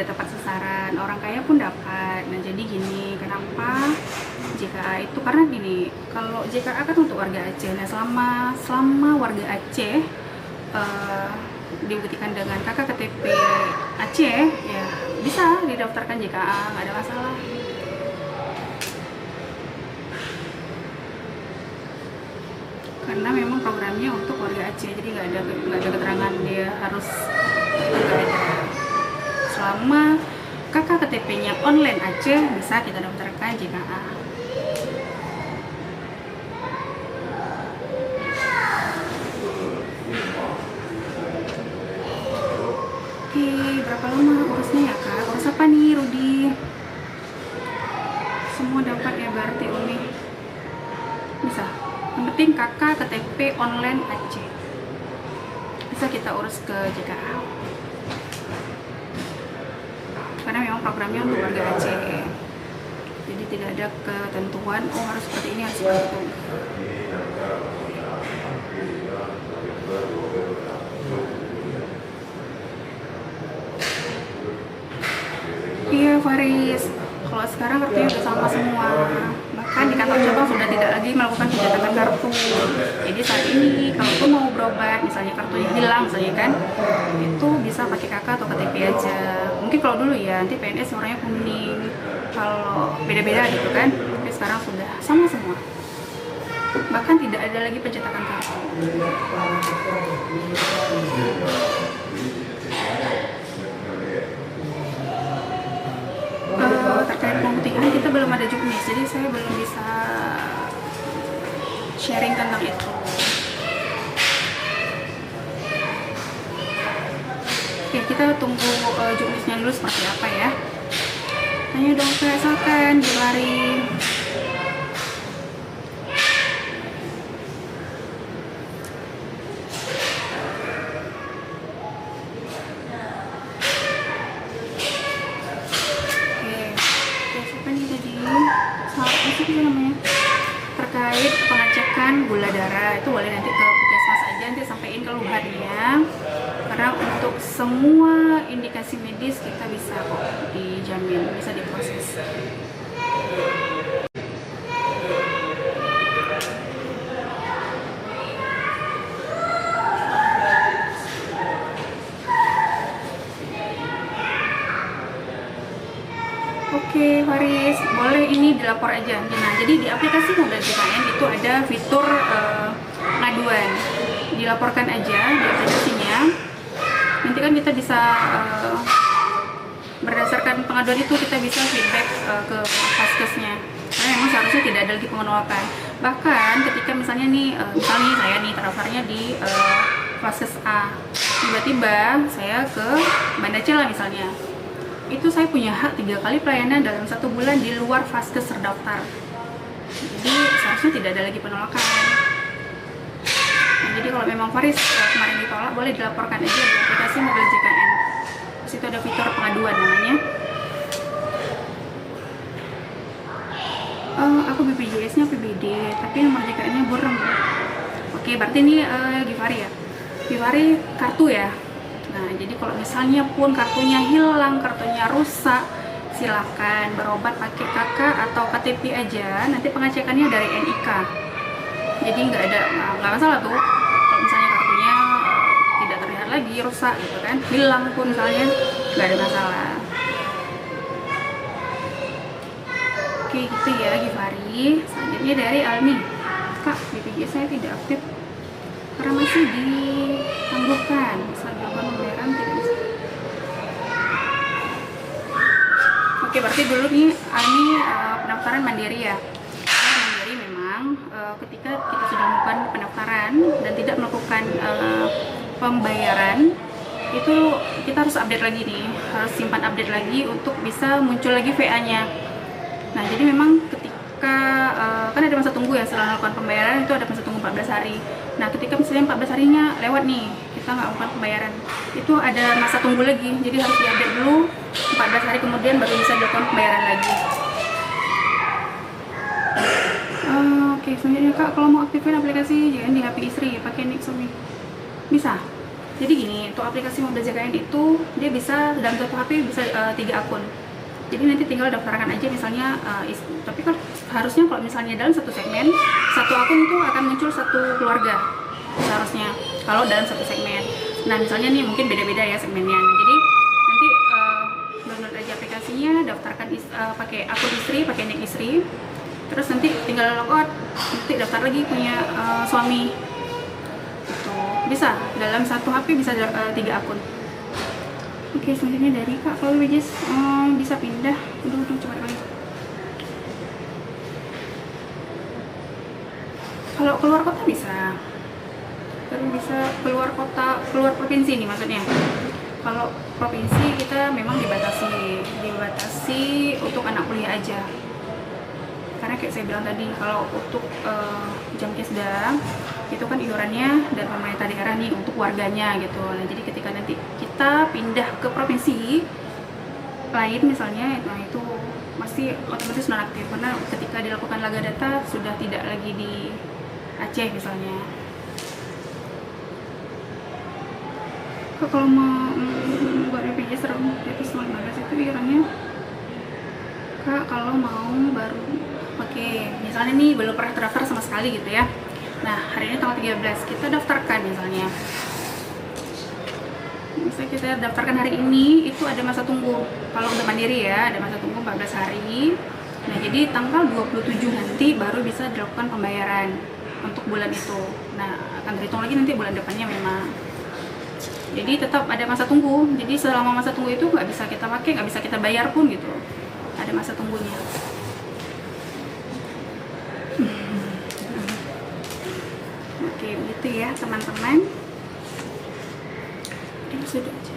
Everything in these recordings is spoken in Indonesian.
tidak tepat sasaran, orang kaya pun dapat. Nah jadi gini, kenapa JKA itu, karena gini, kalau JKA kan untuk warga Aceh. Nah selama warga Aceh dibuktikan dengan kakak KTP Aceh, ya bisa didaftarkan JKA, nggak ada masalah. Karena memang programnya untuk warga Aceh, jadi nggak ada keterangan dia harus, nggak ada. Selama kakak KTP-nya online Aceh, bisa kita daftarkan JKA. Oke, berapa lama urusnya ya kak? Urus apa nih Rudi? Semua dapat ya berarti Umi? Bisa. Yang penting kakak KTP online Aceh, bisa kita urus ke JKA. Karena memang programnya untuk warga Aceh, jadi tidak ada ketentuan oh harus seperti ini, harus seperti itu. Iya Faris, kalau sekarang kartunya udah sama semua. Bahkan di kantor cabang sudah tidak lagi melakukan pencetakan kartu. Jadi saat ini kalau tuh mau berobat, misalnya kartunya hilang misalnya kan, itu bisa pakai kakak atau KTP aja. Mungkin kalau dulu ya, nanti PNS warnanya kuning, kalau beda-beda gitu kan. Tapi sekarang sudah sama semua. Bahkan tidak ada lagi pencetakan kartu. Terkait pemutihan kita belum ada juknis, jadi saya belum bisa sharing tentang itu. Oke, kita tunggu juknisnya dulu seperti apa ya. Tanya dong keesokan di hari. Terkait pengecekan gula darah itu boleh nanti ke puskesmas aja, nanti sampein keluhannya. Karena untuk semua indikasi medis kita bisa kok dijamin, bisa diproses. Oke Faris, boleh ini dilapor aja. Nah, jadi di aplikasi Mobil JKN itu ada fitur pengaduan. Dilaporkan aja di aplikasinya. Nanti kan kita bisa berdasarkan pengaduan itu kita bisa feedback ke Faskesnya. Karena memang seharusnya tidak ada lagi penolakan. Bahkan ketika misalnya nih, misalnya saya nih terdaftarnya di Faskes A, tiba-tiba saya ke Banda Aceh misalnya, itu saya punya hak 3 kali pelayanan dalam 1 bulan di luar Faskes terdaftar. Jadi seharusnya tidak ada lagi penolakan. Nah, jadi kalau memang Faris kemarin ditolak, boleh dilaporkan aja di aplikasi Mobil JKN. Di situ ada fitur pengaduan namanya. Aku BPJS-nya PBD, tapi nomor JKN-nya burem. Oke, berarti ini Givari ya. Givari kartu ya. Nah, jadi kalau misalnya pun kartunya hilang, kartunya rusak, silahkan berobat pakai KK atau KTP aja. Nanti pengecekannya dari NIK. Jadi nggak masalah tuh. Kalau misalnya kartunya tidak terlihat lagi, rusak gitu kan, hilang pun misalnya, nggak ada masalah. Oke, gitu ya Givari. Selanjutnya dari Almi. Kak, BPJS saya tidak aktif karena masih ditangguhkan, saat dilakukan pembayaran tidak bisa. Oke, berarti dulu nih ini pendaftaran mandiri ya. Nah, mandiri memang ketika kita sudah melakukan pendaftaran dan tidak melakukan pembayaran, itu kita harus update lagi nih, harus simpan update lagi untuk bisa muncul lagi VA-nya. Nah, jadi memang ketika kan ada masa tunggu ya setelah melakukan pembayaran, itu ada masa tunggu 14 hari. Nah, ketika misalnya 14 harinya lewat nih, kita nggak melakukan pembayaran, itu ada masa tunggu lagi, jadi harus diupdate dulu 14 hari kemudian baru bisa dilakukan pembayaran lagi. Oke, selanjutnya Kak, kalau mau aktifin aplikasi jangan di HP istri pakai nik Sumi, bisa? Jadi gini, untuk aplikasi Mobil JKN itu dia bisa dalam satu HP bisa 3 akun. Jadi nanti tinggal daftarkan aja misalnya, tapi kan harusnya kalau misalnya dalam satu segmen, satu akun itu akan muncul satu keluarga seharusnya kalau dalam satu segmen. Nah misalnya nih mungkin beda-beda ya segmennya. Nah, jadi nanti download aja aplikasinya, daftarkan pakai akun istri, pakai nick istri, terus nanti tinggal logout, nanti daftar lagi punya suami. Gitu. Bisa dalam satu HP bisa 3 akun. Oke, selanjutnya dari Kak, kalau BPJS bisa pindah, udah coba lagi. Kalau keluar kota bisa, baru bisa keluar kota, keluar provinsi nih maksudnya. Kalau provinsi kita memang dibatasi untuk anak kuliah aja. Karena kayak saya bilang tadi, kalau untuk Jamkesda itu kan iurannya dan pemerintah daerah nih untuk warganya gitu. Nah, jadi ketika nanti kita pindah ke provinsi lain misalnya, nah itu masih otomatis nonaktif karena ketika dilakukan laga data sudah tidak lagi di Aceh misalnya. Kalau mau buat BPJS 115 itu iurannya Kak, kalau mau baru misalnya nih belum pernah terdaftar sama sekali gitu ya. Nah, hari ini tanggal 13, kita daftarkan misalnya. Misalnya kita daftarkan hari ini, itu ada masa tunggu. Kalau udah mandiri ya, ada masa tunggu 14 hari. Nah, jadi tanggal 27 nanti baru bisa dilakukan pembayaran untuk bulan itu. Nah, akan terhitung lagi nanti bulan depannya memang. Jadi tetap ada masa tunggu. Jadi selama masa tunggu itu nggak bisa kita pakai, nggak bisa kita bayar pun gitu. Ada masa tunggunya. Oke, begitu ya teman-teman. Ini sudah aja.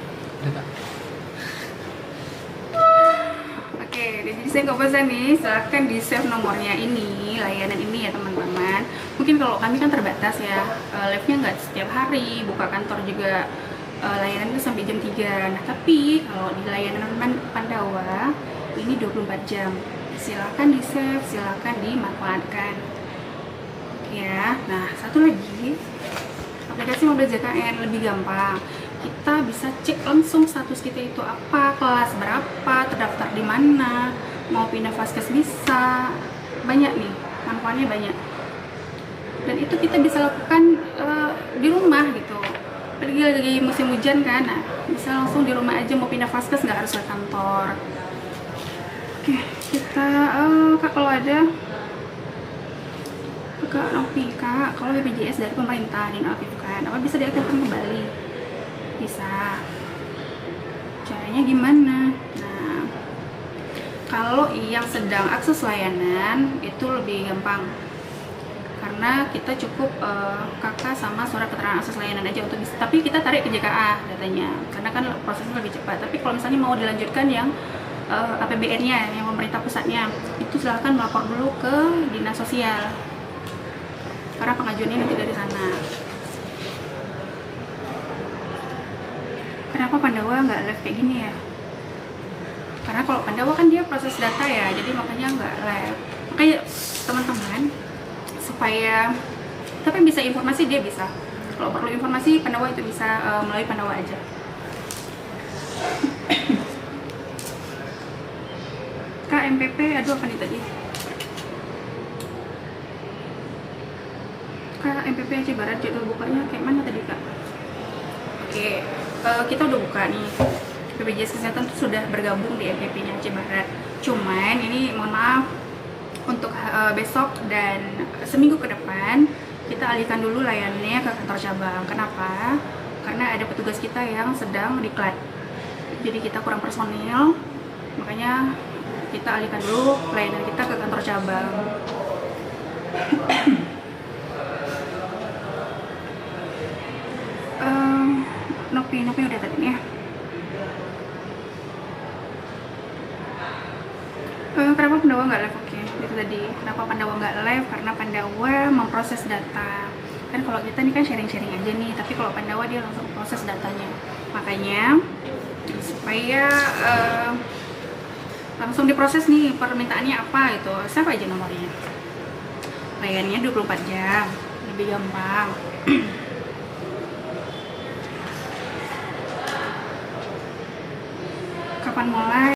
Oke, jadi saya nggak pesan nih, silahkan di save nomornya ini, layanan ini ya teman-teman. Mungkin kalau kami kan terbatas ya, live-nya nggak setiap hari, buka kantor juga layanan itu sampai jam 3. Nah, tapi kalau di layanan Pandawa ini 24 jam. Silahkan di save, silahkan dimanfaatkan. Ya, nah satu lagi, aplikasi Mobil JKN lebih gampang. Kita bisa cek langsung status kita itu apa, kelas berapa, terdaftar di mana, mau pindah vaskes bisa, banyak nih, manfaatnya banyak. Dan itu kita bisa lakukan di rumah gitu. Pergi lagi musim hujan kan, nah bisa langsung di rumah aja, mau pindah vaskes nggak harus ke kantor. Oke, kita Kak kalau ada Kak Novi, Kak, kalau BPJS dari pemerintah dinonaktifkan, apa bisa diaktifkan kembali? Bisa. Caranya gimana? Nah, kalau yang sedang akses layanan itu lebih gampang, karena kita cukup kakak sama surat keterangan akses layanan aja untuk bisa. Tapi kita tarik ke JKA datanya, karena kan prosesnya lebih cepat. Tapi kalau misalnya mau dilanjutkan yang APBN-nya, yang pemerintah pusatnya, itu silahkan melapor dulu ke Dinas Sosial. Karena pengajuannya nanti dari sana. Kenapa Pandawa nggak live kayak gini ya? Karena kalau Pandawa kan dia proses data ya, jadi makanya nggak live. Makanya teman-teman, supaya tapi bisa informasi dia bisa. Kalau perlu informasi Pandawa itu bisa melalui Pandawa aja. Kak MPP, aduh apa nih tadi? Kak MPP Aceh Barat jadwal bukanya kayak mana tadi Kak? Oke, kita udah buka nih. BPJS Kesehatan tuh sudah bergabung di MPP-nya Aceh Barat. Cuman ini mohon maaf untuk besok dan seminggu ke depan kita alihkan dulu layanannya ke kantor cabang. Kenapa? Karena ada petugas kita yang sedang diklat. Jadi kita kurang personil, makanya kita alihkan dulu layanan kita ke kantor cabang. Nopi udah tadi ya. Kenapa Pandawa nggak live? Oke, itu tadi. Kenapa Pandawa nggak live? Karena Pandawa memproses data. Kan kalau kita nih kan sharing-sharing aja nih, tapi kalau Pandawa dia langsung proses datanya. Makanya supaya langsung diproses nih permintaannya apa itu, siapa aja nomornya. Layanannya 24 jam, lebih gampang. kapan mulai?